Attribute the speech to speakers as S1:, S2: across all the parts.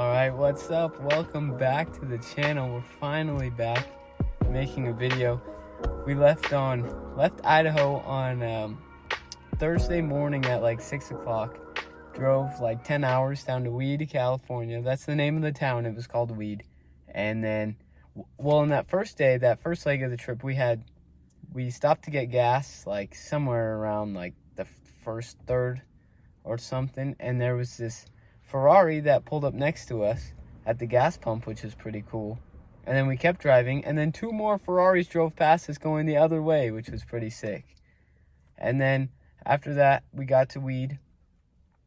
S1: Alright, what's up? Welcome back to the channel. We're finally back making a video. We left Idaho on Thursday morning at like 6 o'clock. Drove like 10 hours down to Weed, California. That's the name of the town. It was called Weed. And then, well, on that first day, that first leg of the trip, we stopped to get gas like somewhere around like the first third or something. And there was this Ferrari that pulled up next to us at the gas pump, which was pretty cool. And then we kept driving, and then two more Ferraris drove past us going the other way, which was pretty sick. And then after that, we got to Weed,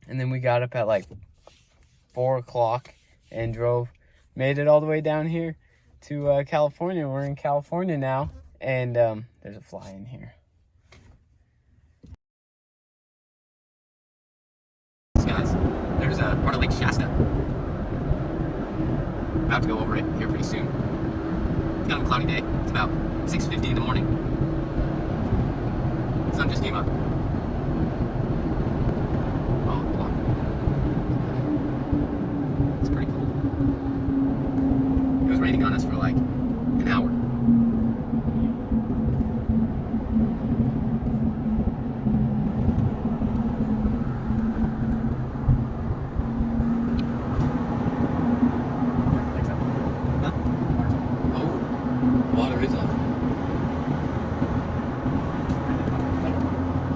S1: and then we got up at like 4 o'clock and made it all the way down here to California. We're in California now, and there's a fly in here.
S2: Guys, there's a part of Lake Shasta. About to go over it here pretty soon. It's kind of a cloudy day. It's about 6:50 in the morning. Sun just came up. Oh, hold on. It's pretty cool. It was raining on us for like an hour.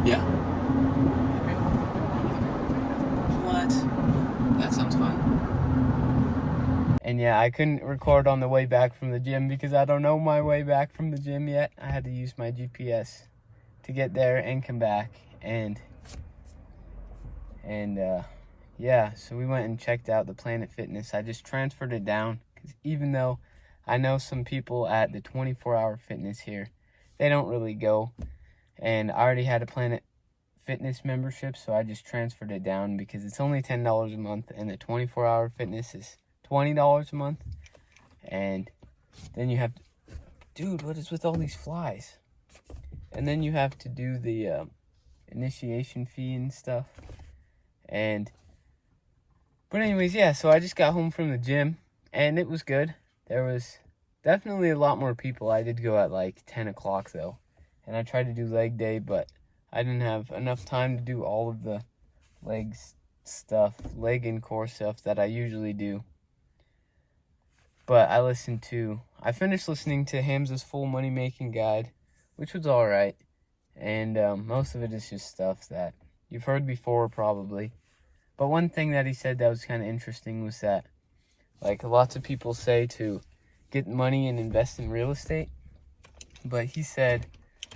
S2: Yeah. What? That sounds fun.
S1: And yeah, I couldn't record on the way back from the gym because I don't know my way back from the gym yet. I had to use my GPS to get there and come back. And yeah, so we went and checked out the Planet Fitness. I just transferred it down because even though I know some people at the 24-hour fitness here, they don't really go. And I already had a Planet Fitness membership, so I just transferred it down because it's only $10 a month, and the 24-hour fitness is $20 a month. And then you have to, dude, what is with all these flies? And then you have to do the initiation fee and stuff. But anyways, yeah, so I just got home from the gym, and it was good. There was definitely a lot more people. I did go at like 10 o'clock, though. And I tried to do leg day, but I didn't have enough time to do all of the leg and core stuff that I usually do. But I finished listening to Hamza's Full Money Making Guide, which was alright. And most of it is just stuff that you've heard before, probably. But one thing that he said that was kind of interesting was that, like, lots of people say to get money and invest in real estate. But he said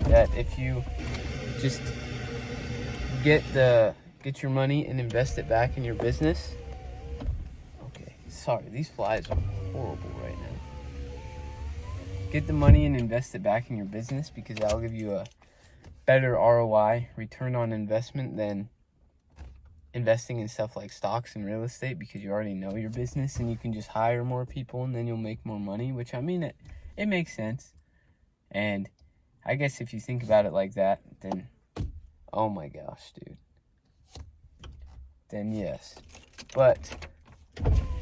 S1: that if you just get your money and invest it back in your business. Okay, sorry, these flies are horrible right now. Get the money and invest it back in your business because that'll give you a better ROI, return on investment, than investing in stuff like stocks and real estate, because you already know your business and you can just hire more people and then you'll make more money, which, I mean, it makes sense. And I guess if you think about it like that, then, oh my gosh, dude. Then yes. But,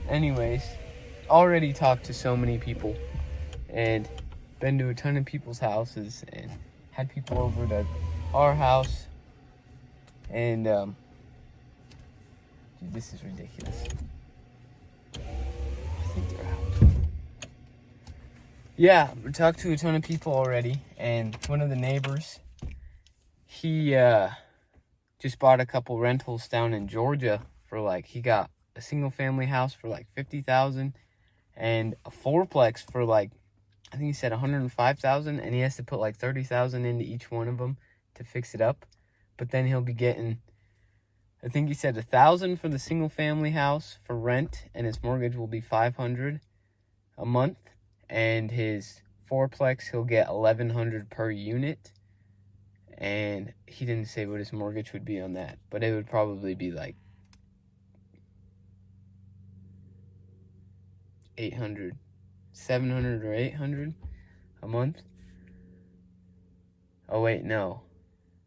S1: anyways, already talked to so many people and been to a ton of people's houses and had people over to our house. And, dude, this is ridiculous. I think they're out. Yeah, we talked to a ton of people already, and one of the neighbors, he just bought a couple rentals down in Georgia for like, he got a single family house for like $50,000 and a fourplex for like, I think he said $105,000, and he has to put like $30,000 into each one of them to fix it up. But then he'll be getting, I think he said $1,000 for the single family house for rent, and his mortgage will be $500 a month. And his fourplex, he'll get $1,100 per unit. And he didn't say what his mortgage would be on that, but it would probably be like $700 or $800 a month. Oh wait, no,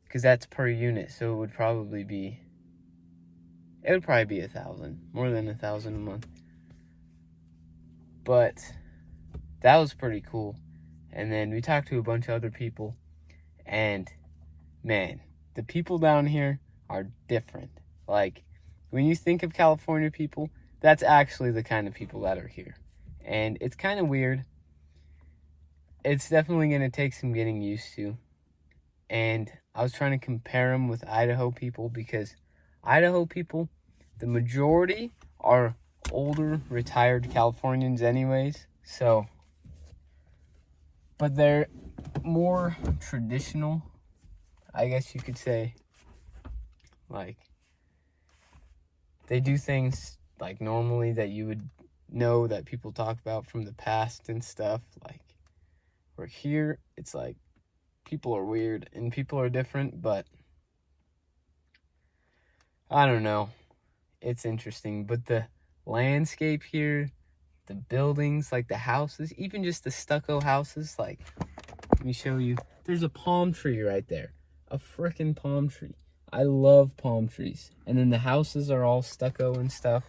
S1: because that's per unit, so it would probably be $1,000, more than $1,000 a month. But that was pretty cool. And then we talked to a bunch of other people, and man, the people down here are different. Like, when you think of California people, that's actually the kind of people that are here. And it's kind of weird. It's definitely going to take some getting used to. And I was trying to compare them with Idaho people, because Idaho people, the majority are older, retired Californians anyways. So, but they're more traditional, I guess you could say. Like, they do things like normally that you would know that people talk about from the past and stuff. Like, where here, it's like people are weird and people are different, but I don't know. It's interesting. But the landscape here, the buildings, like the houses, even just the stucco houses, like, let me show you. There's a palm tree right there. A frickin' palm tree. I love palm trees. And then the houses are all stucco and stuff.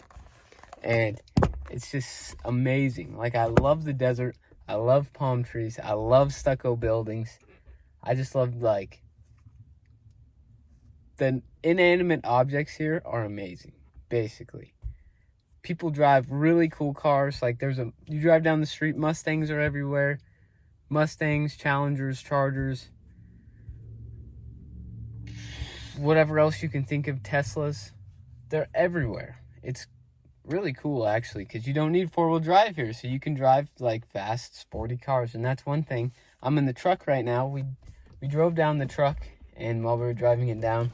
S1: And it's just amazing. Like, I love the desert. I love palm trees. I love stucco buildings. I just love, like, the inanimate objects here are amazing, basically. People drive really cool cars. Like, you drive down the street, Mustangs are everywhere. Mustangs, Challengers, Chargers, whatever else you can think of, Teslas. They're everywhere. It's really cool, actually, because you don't need four-wheel drive here, so you can drive, like, fast, sporty cars, and that's one thing. I'm in the truck right now. We drove down the truck, and while we were driving it down,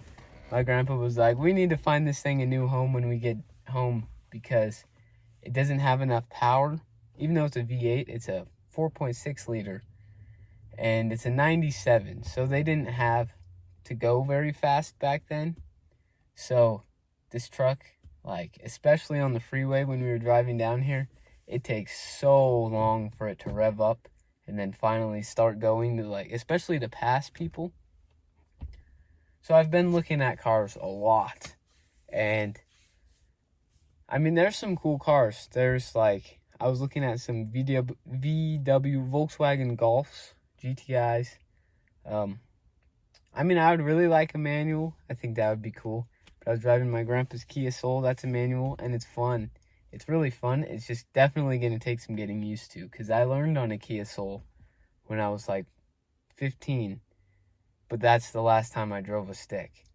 S1: my grandpa was like, we need to find this thing a new home when we get home, because it doesn't have enough power. Even though it's a V8, it's a 4.6 liter, and it's a 97, so they didn't have to go very fast back then. So this truck, like, especially on the freeway when we were driving down here, it takes so long for it to rev up and then finally start going to, like, especially to pass people. So I've been looking at cars a lot, and I mean, there's some cool cars. There's, like, I was looking at some VW Volkswagen Golfs, GTIs. I mean, I would really like a manual. I think that would be cool. But I was driving my grandpa's Kia Soul. That's a manual, and it's fun. It's really fun. It's just definitely going to take some getting used to, because I learned on a Kia Soul when I was, like, 15. But that's the last time I drove a stick.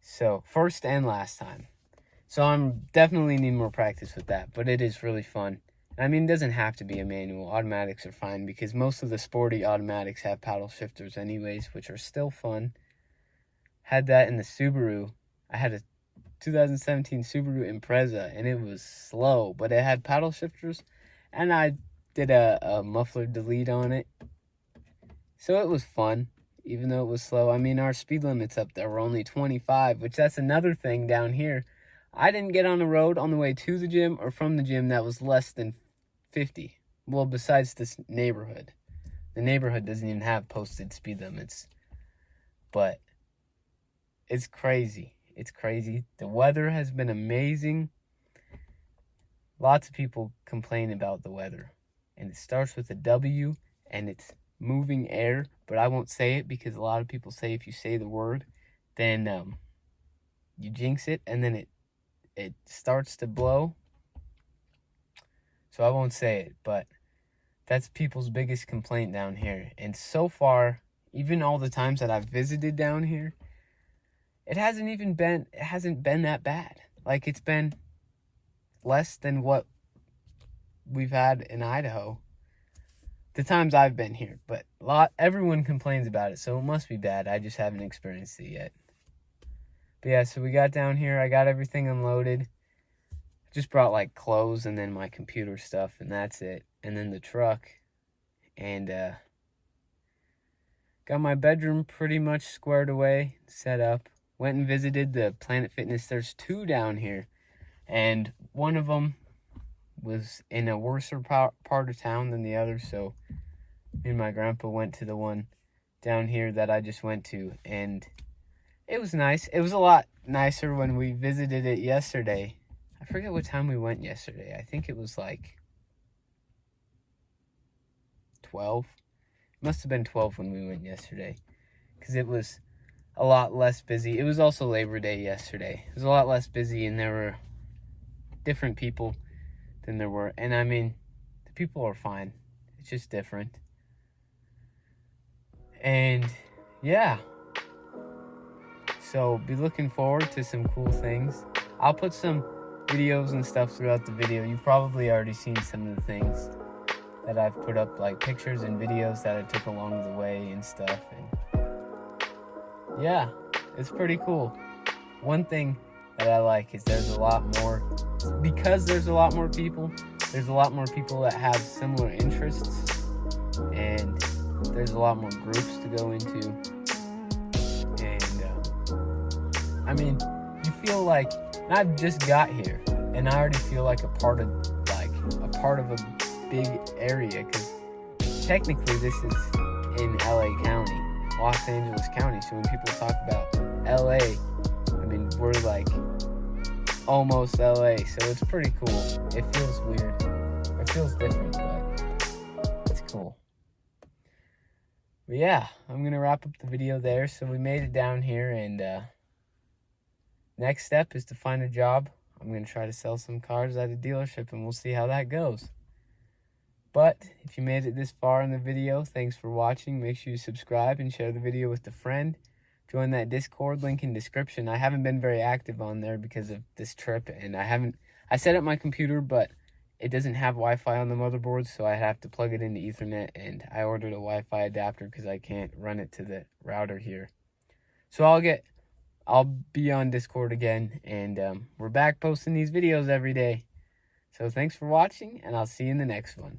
S1: So, first and last time. So I'm definitely need more practice with that, but it is really fun. I mean, it doesn't have to be a manual. Automatics are fine, because most of the sporty automatics have paddle shifters anyways, which are still fun. Had that in the Subaru. I had a 2017 Subaru Impreza, and it was slow, but it had paddle shifters, and I did a muffler delete on it. So it was fun, even though it was slow. I mean, our speed limits up there were only 25, which that's another thing down here. I didn't get on the road on the way to the gym or from the gym that was less than 50. Well, besides this neighborhood. The neighborhood doesn't even have posted speed limits. But it's crazy. It's crazy. The weather has been amazing. Lots of people complain about the weather. And it starts with a W, and it's moving air. But I won't say it, because a lot of people say if you say the word, then you jinx it, and then it starts to blow. So I won't say it, but that's people's biggest complaint down here. And so far, even all the times that I've visited down here, it hasn't been that bad. Like, it's been less than what we've had in Idaho the times I've been here. But everyone complains about it, so it must be bad. I just haven't experienced it yet. But yeah, so we got down here. I got everything unloaded. Just brought, like, clothes and then my computer stuff, and that's it. And then the truck. And got my bedroom pretty much squared away, set up. Went and visited the Planet Fitness. There's 2 down here. And one of them was in a worse part of town than the other. So me and my grandpa went to the one down here that I just went to. And it was nice. It was a lot nicer when we visited it yesterday. I forget what time we went yesterday. I think it was like 12. It must have been 12 when we went yesterday, because it was a lot less busy. It was also Labor Day yesterday. It was a lot less busy, and there were different people than there were. And I mean, the people are fine. It's just different. And yeah. So be looking forward to some cool things. I'll put some videos and stuff throughout the video. You've probably already seen some of the things that I've put up, like pictures and videos that I took along the way and stuff. And yeah, it's pretty cool. One thing that I like is there's a lot more, because there's a lot more people, there's a lot more people that have similar interests, and there's a lot more groups to go into. And I mean, you feel like, and I've just got here, and I already feel like a part of a big area, because technically this is in LA County, Los Angeles County. So when people talk about LA, I mean, we're like almost LA, so it's pretty cool. It feels weird. It feels different, but it's cool. But yeah, I'm gonna wrap up the video there. So we made it down here, and next step is to find a job. I'm gonna try to sell some cars at a dealership, and we'll see how that goes. But if you made it this far in the video, thanks for watching. Make sure you subscribe and share the video with a friend. Join that Discord, link in description. I haven't been very active on there because of this trip, and I set up my computer, but it doesn't have Wi-Fi on the motherboard, so I have to plug it into Ethernet, and I ordered a Wi-Fi adapter because I can't run it to the router here. So I'll be on Discord again, and we're back posting these videos every day. So thanks for watching, and I'll see you in the next one.